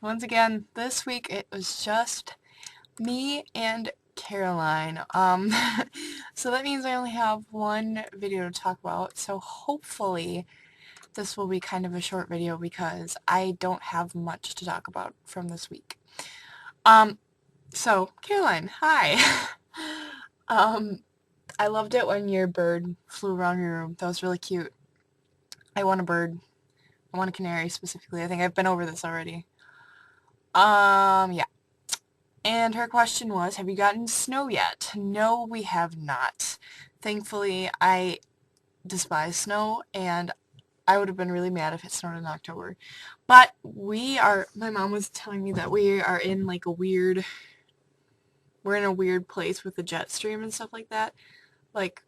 Once again, this week it was just me and Caroline. So that means I only have one video to talk about, so hopefully this will be kind of a short video because I don't have much to talk about from this week. Um, so Caroline, hi. Um, I loved it when your bird flew around your room. That was really cute. I want a bird. I want a canary specifically. I think I've been over this already. Yeah. And her question was, have you gotten snow yet? No, we have not. Thankfully, I despise snow, and I would have been really mad if it snowed in October. But my mom was telling me that we are in like we're in a weird place with the jet stream and stuff like that. Like,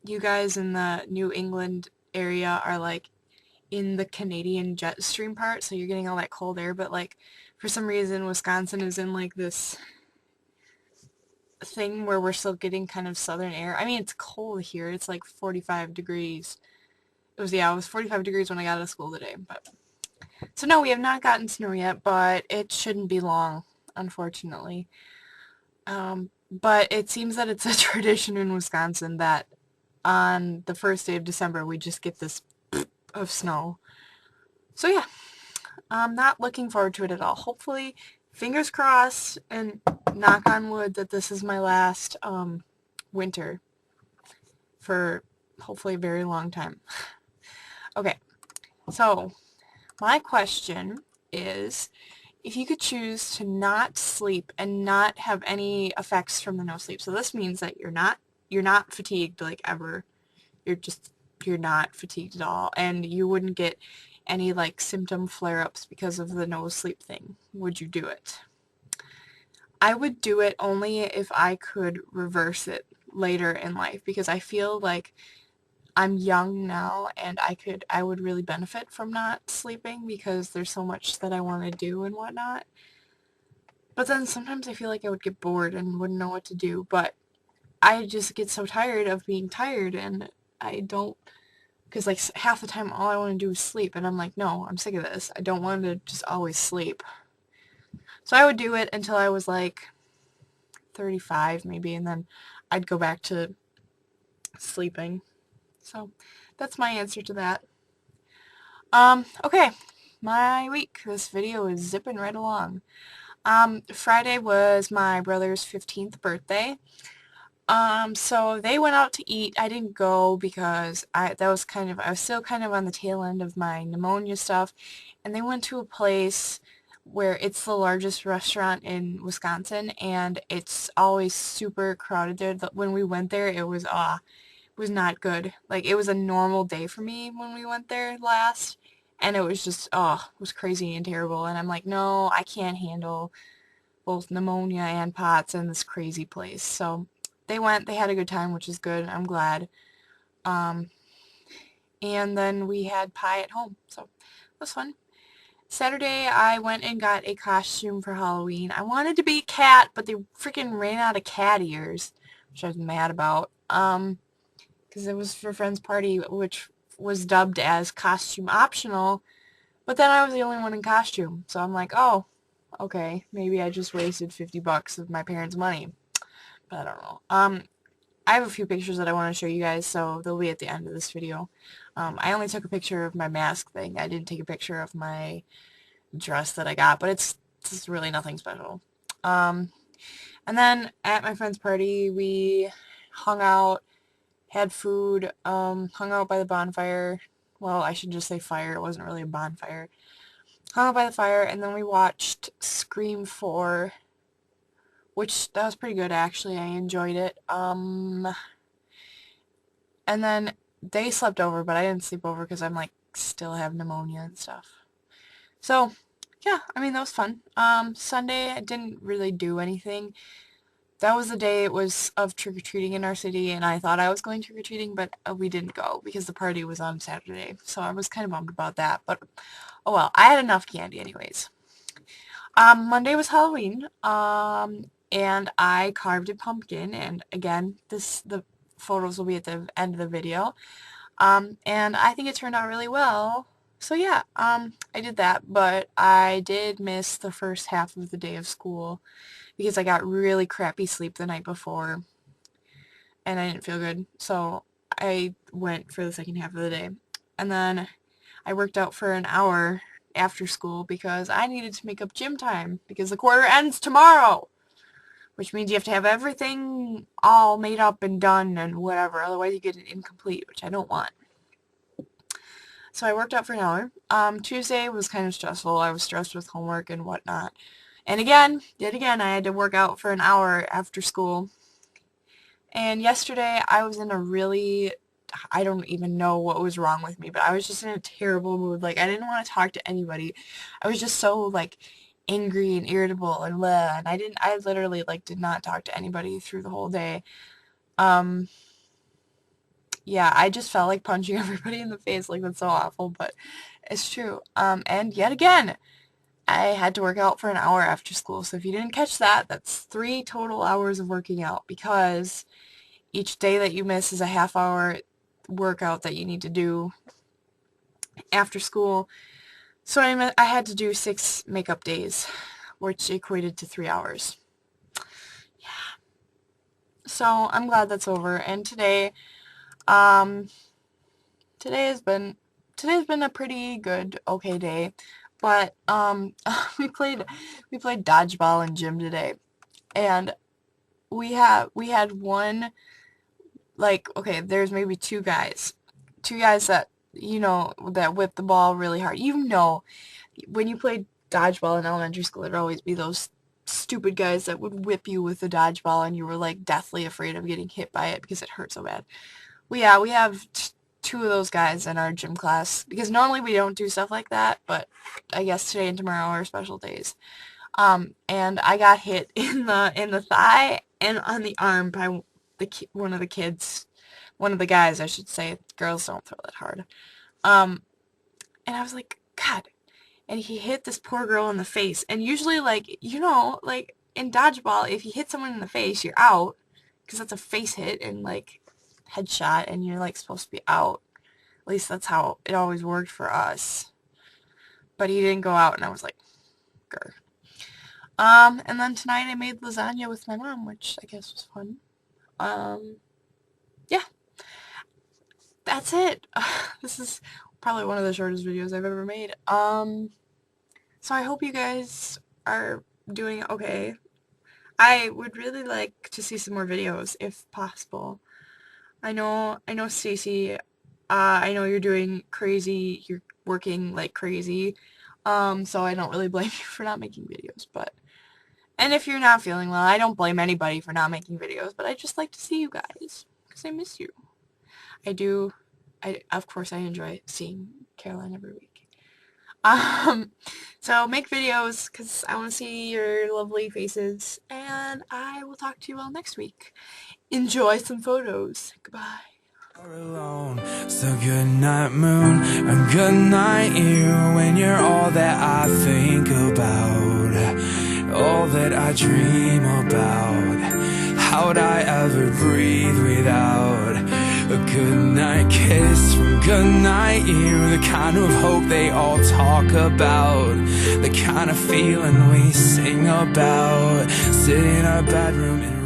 you guys in the New England area are like in the Canadian jet stream part, so you're getting all that cold air, but like, for some reason, Wisconsin is in like this thing where we're still getting kind of southern air. I mean, it's cold here. It's like 45 degrees. It was 45 degrees when I got out of school today. But so no, we have not gotten snow yet, but it shouldn't be long, unfortunately. But it seems that it's a tradition in Wisconsin that on the first day of December we just get this of snow. So yeah, I'm not looking forward to it at all. Hopefully, fingers crossed and knock on wood that this is my last winter for hopefully a very long time. Okay, so my question is, if you could choose to not sleep and not have any effects from the no sleep. So this means that you're not fatigued like ever. You're just you're not fatigued at all, and you wouldn't get any like symptom flare-ups because of the no sleep thing. Would you do it? I would do it only if I could reverse it later in life because I feel like I'm young now and I would really benefit from not sleeping because there's so much that I want to do and whatnot. But then sometimes I feel like I would get bored and wouldn't know what to do, but I just get so tired of being tired and I don't, because like half the time all I want to do is sleep and I'm like, no, I'm sick of this. I don't want to just always sleep. So I would do it until I was like 35 maybe, and then I'd go back to sleeping. So that's my answer to that. Okay, my week. This video is zipping right along. Friday was my brother's 15th birthday. So they went out to eat. I didn't go because I was still kind of on the tail end of my pneumonia stuff, and they went to a place where it's the largest restaurant in Wisconsin, and it's always super crowded there. When we went there, it was not good. Like, it was a normal day for me when we went there last, and it was just, it was crazy and terrible. And I'm like, no, I can't handle both pneumonia and POTS in this crazy place. So they had a good time, which is good. I'm glad. Um, and then we had pie at home, so it was fun. Saturday, I went and got a costume for Halloween. I wanted to be a cat, but they freaking ran out of cat ears, which I was mad about. Because it was for a friend's party, which was dubbed as costume optional, but then I was the only one in costume, so I'm like, oh, okay, maybe I just wasted 50 bucks of my parents' money, but I don't know. I have a few pictures that I want to show you guys, so they'll be at the end of this video. I only took a picture of my mask thing. I didn't take a picture of my dress that I got, but it's just really nothing special. And then at my friend's party, we hung out, had food, hung out by the bonfire. Well, I should just say fire. It wasn't really a bonfire. Hung out by the fire, and then we watched Scream 4, which that was pretty good actually. I enjoyed it. And then they slept over, but I didn't sleep over because I'm like still have pneumonia and stuff. So yeah, I mean that was fun. Sunday I didn't really do anything. That was the day it was of trick-or-treating in our city, and I thought I was going trick-or-treating, but we didn't go because the party was on Saturday, so I was kind of bummed about that, but oh well, I had enough candy anyways. Monday was Halloween, and I carved a pumpkin, and again, the photos will be at the end of the video, and I think it turned out really well, So yeah, I did that, but I did miss the first half of the day of school because I got really crappy sleep the night before and I didn't feel good. So I went for the second half of the day. And then I worked out for an hour after school because I needed to make up gym time because the quarter ends tomorrow, which means you have to have everything all made up and done and whatever, otherwise you get an incomplete, which I don't want. So I worked out for an hour. Tuesday was kind of stressful. I was stressed with homework and whatnot. And yet again, I had to work out for an hour after school. And yesterday I was in a really, I don't even know what was wrong with me, but I was just in a terrible mood. Like, I didn't want to talk to anybody. I was just so, like, angry and irritable and blah, and I literally, like, did not talk to anybody through the whole day. Yeah, I just felt like punching everybody in the face. Like, that's so awful, but it's true. And yet again, I had to work out for an hour after school. So if you didn't catch that, that's 3 total hours of working out because each day that you miss is a half-hour workout that you need to do after school. So I had to do 6 makeup days, which equated to 3 hours. Yeah. So I'm glad that's over. And today has been a pretty good, okay day. But we played dodgeball in gym today, and we had one, like, okay, there's maybe two guys that, you know, that whip the ball really hard. You know, when you played dodgeball in elementary school, there'd always be those stupid guys that would whip you with the dodgeball and you were like deathly afraid of getting hit by it because it hurt so bad. Well, yeah, we have 2 of those guys in our gym class because normally we don't do stuff like that, but I guess today and tomorrow are special days. And I got hit in the thigh and on the arm by one of the guys, I should say. Girls don't throw that hard. And I was like, God. And he hit this poor girl in the face. And usually, like, you know, like in dodgeball, if you hit someone in the face, you're out because that's a face hit and like headshot, and you're like supposed to be out. At least that's how it always worked for us. But he didn't go out, and I was like, grr. And then tonight I made lasagna with my mom, which I guess was fun. Yeah. That's it. This is probably one of the shortest videos I've ever made. So I hope you guys are doing okay. I would really like to see some more videos, if possible. I know, Stacy, I know you're doing crazy, you're working like crazy, so I don't really blame you for not making videos, but, and if you're not feeling well, I don't blame anybody for not making videos, but I just like to see you guys, because I miss you. Of course I enjoy seeing Caroline every week. So make videos, because I want to see your lovely faces, and I will talk to you all next week. Enjoy some photos. Goodbye. Alone. So good night moon, and good night you, when you're all that I think about, all that I dream about. How'd I ever breathe without a good night kiss from good night you? The kind of hope they all talk about, the kind of feeling we sing about. Sit in our bedroom and